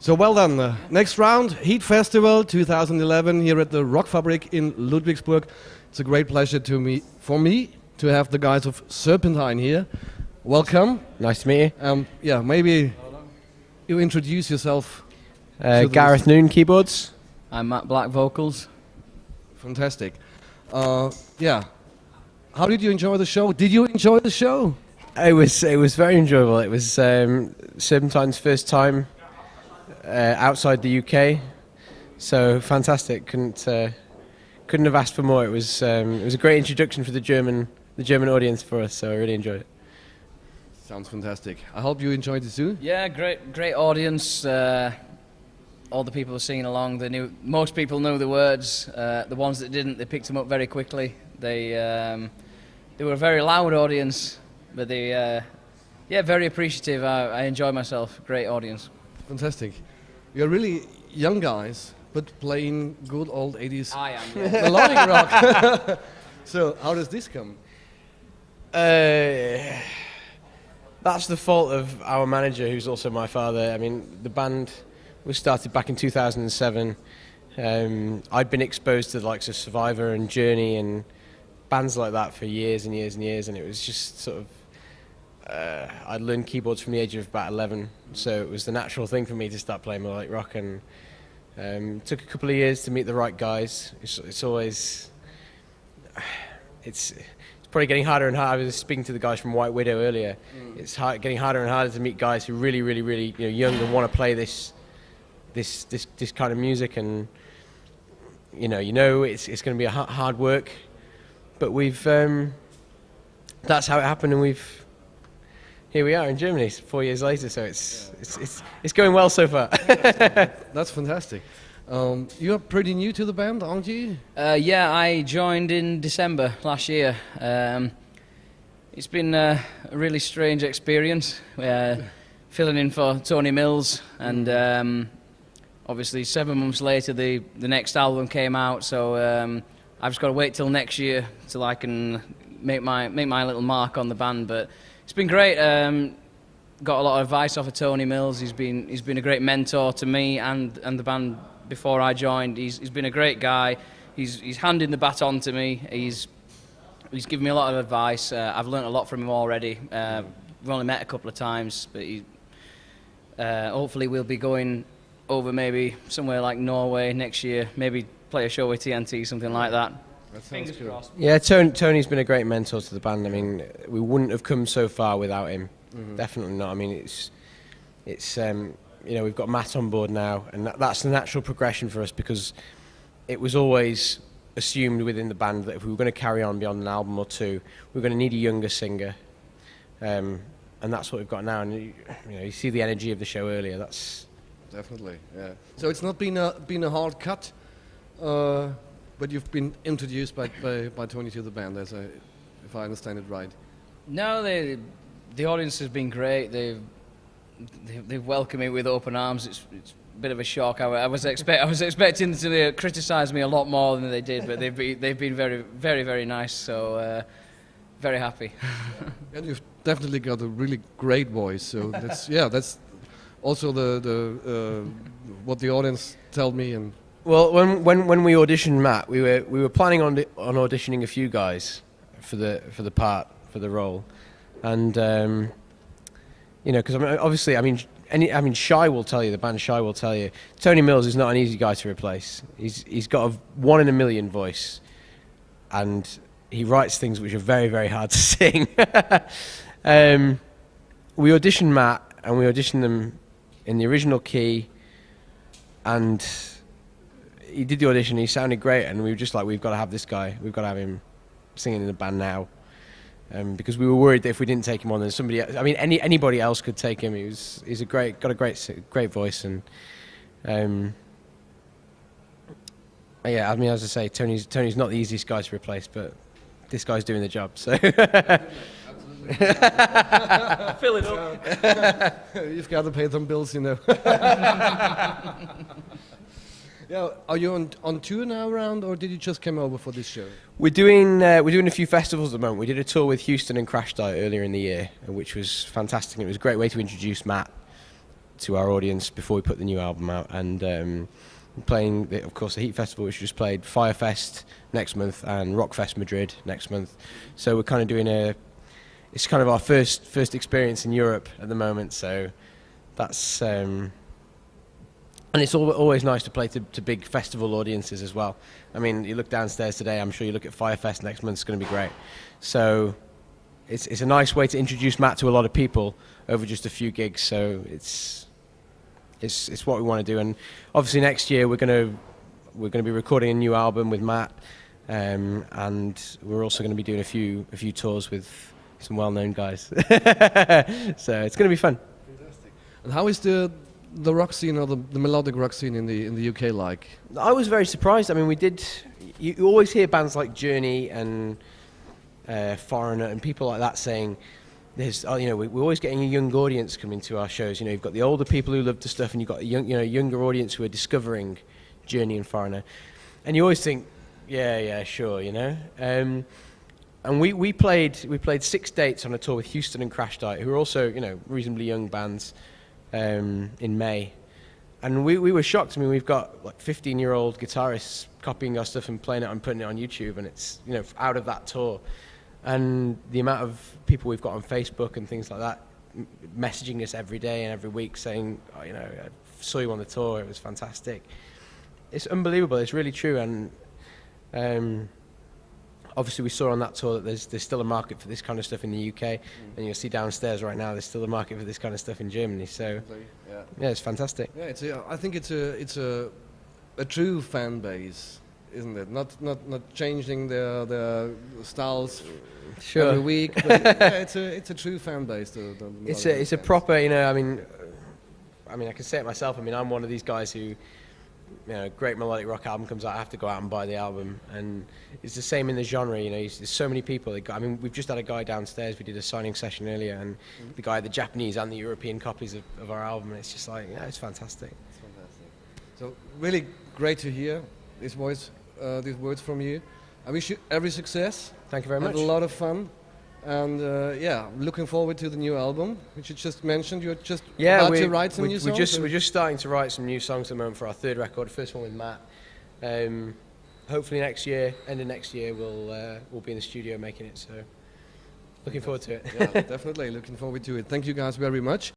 So well done. Next round, Heat Festival 2011 here at the Rockfabrik in Ludwigsburg. It's a great pleasure for me to have the guys of Serpentine here. Welcome. Nice to meet you. Yeah, maybe you introduce yourself. Gareth Noon, keyboards. I'm Matt Black, vocals. Fantastic. Yeah. How did you enjoy the show? Did you enjoy the show? It was very enjoyable. It was Serpentine's first time outside the UK, so fantastic. Couldn't have asked for more. It was a great introduction for the German audience for us, so I really enjoyed it. Sounds fantastic. I hope you enjoyed it too. Yeah, great audience. All the people were singing along. Most people knew the words. The ones that didn't, they picked them up very quickly. They were a very loud audience, but yeah, very appreciative. I enjoyed myself. Great audience. Fantastic. You're really young guys, but playing good old 80s I am. Yeah. melodic rock. So how does this come? That's the fault of our manager, who's also my father. I mean, the band was started back in 2007. I'd been exposed to the likes of Survivor and Journey and bands like that for years and years and years, and it was just sort of I'd learned keyboards from the age of about 11, so it was the natural thing for me to start playing melodic rock, and took a couple of years to meet the right guys. It's always it's probably getting harder and harder. I was speaking to the guys from Widdow earlier. It's getting harder and harder to meet guys who really young and want to play this kind of music, and you know it's going to be a hard work, but we've that's how it happened, and here we are in Germany 4 years later, so it's going well so far. That's fantastic. You're pretty new to the band, aren't you? Yeah, I joined in December last year. It's been a really strange experience, filling in for Tony Mills, and obviously 7 months later the next album came out, so I've just got to wait till next year till I can make my little mark on the band. But it's been great. Got a lot of advice off of Tony Mills. He's been a great mentor to me and the band before I joined. He's been a great guy. He's handing the baton to me. He's given me a lot of advice. I've learnt a lot from him already. We've only met a couple of times, but hopefully we'll be going over maybe somewhere like Norway next year. Maybe play a show with TNT, something like that. Fingers crossed. Yeah, Tony's been a great mentor to the band. I mean, we wouldn't have come so far without him. Definitely not. I mean, it's you know, we've got Matt on board now, and that's the natural progression for us, because it was always assumed within the band that if we were going to carry on beyond an album or two, we were going to need a younger singer, and that's what we've got now. And you see the energy of the show earlier. That's definitely, yeah. So it's not been a hard cut. But you've been introduced by Tony to the band, if I understand it right. No, the audience has been great. They've welcomed me with open arms. It's a bit of a shock. I was expecting them to criticise me a lot more than they did, but they've been very, very, very nice. So very happy. And you've definitely got a really great voice. So that's also the what the audience tell me. And well, when we auditioned Matt, we were planning on auditioning a few guys for the role, and you know, because obviously, Shy will tell you, the band Shy will tell you, Tony Mills is not an easy guy to replace. He's got a 1 in a million voice, and he writes things which are very, very hard to sing. We auditioned Matt, and we auditioned them in the original key, and he did the audition. He sounded great, and we were just like, we've got to have this guy. We've got to have him singing in the band now, because we were worried that if we didn't take him on, then somebody else, anybody else could take him. He's got a great voice, and yeah. As I say, Tony's not the easiest guy to replace, but this guy's doing the job. So fill it up. You've got to pay some bills, you know. Yeah, are you on tour now around, or did you just come over for this show? We're doing a few festivals at the moment. We did a tour with Houston and Crash Diet earlier in the year, which was fantastic. It was a great way to introduce Matt. to our audience before we put the new album out, and playing, of course, the Heat Festival, which we just played, Firefest next month, and Rockfest Madrid next month. So we're kind of doing it's kind of our first experience in Europe at the moment. So that's and it's always nice to play to big festival audiences as well. I mean, you look downstairs today, I'm sure you look at Firefest next month, it's going to be great. So it's a nice way to introduce Matt to a lot of people over just a few gigs. So it's what we want to do. And obviously next year we're going to be recording a new album with Matt, and we're also going to be doing a few tours with some well-known guys. So it's going to be fun. Fantastic. And how is the rock scene, or the melodic rock scene in the UK like? I was very surprised. I mean, you always hear bands like Journey and Foreigner and people like that saying, we're always getting a young audience coming to our shows. You've got the older people who love the stuff, and you've got a younger audience who are discovering Journey and Foreigner. And you always think, yeah, sure, And we played 6 dates on a tour with Houston and Crash Diet, who are also, reasonably young bands, in May. And we were shocked. I mean, we've got like 15-year-old guitarists copying our stuff and playing it and putting it on YouTube, and it's, out of that tour. And the amount of people we've got on Facebook and things like that messaging us every day and every week saying, I saw you on the tour, it was fantastic. It's unbelievable, it's really true. And obviously we saw on that tour that there's still a market for this kind of stuff in the UK, and you'll see downstairs right now there's still a market for this kind of stuff in Germany. So yeah, it's fantastic. Yeah, I think it's a true fan base, isn't it? Not changing their styles every week, but it's a true fan base. It's a proper, I mean I can say it myself. I mean, I'm one of these guys who, great melodic rock album comes out, I have to go out and buy the album, and it's the same in the genre. There's so many people. We've just had a guy downstairs. We did a signing session earlier, and the guy had the Japanese and the European copies of our album. And it's just like, it's fantastic. It's fantastic. So really great to hear these words from you. I wish you every success. Thank you very much. Had a lot of fun. And looking forward to the new album, which you just mentioned. You're just about to write some new songs? We're just starting to write some new songs at the moment for our third record, the first one with Matt. Hopefully end of next year, we'll be in the studio making it. So looking forward to it. Yeah, definitely looking forward to it. Thank you guys very much.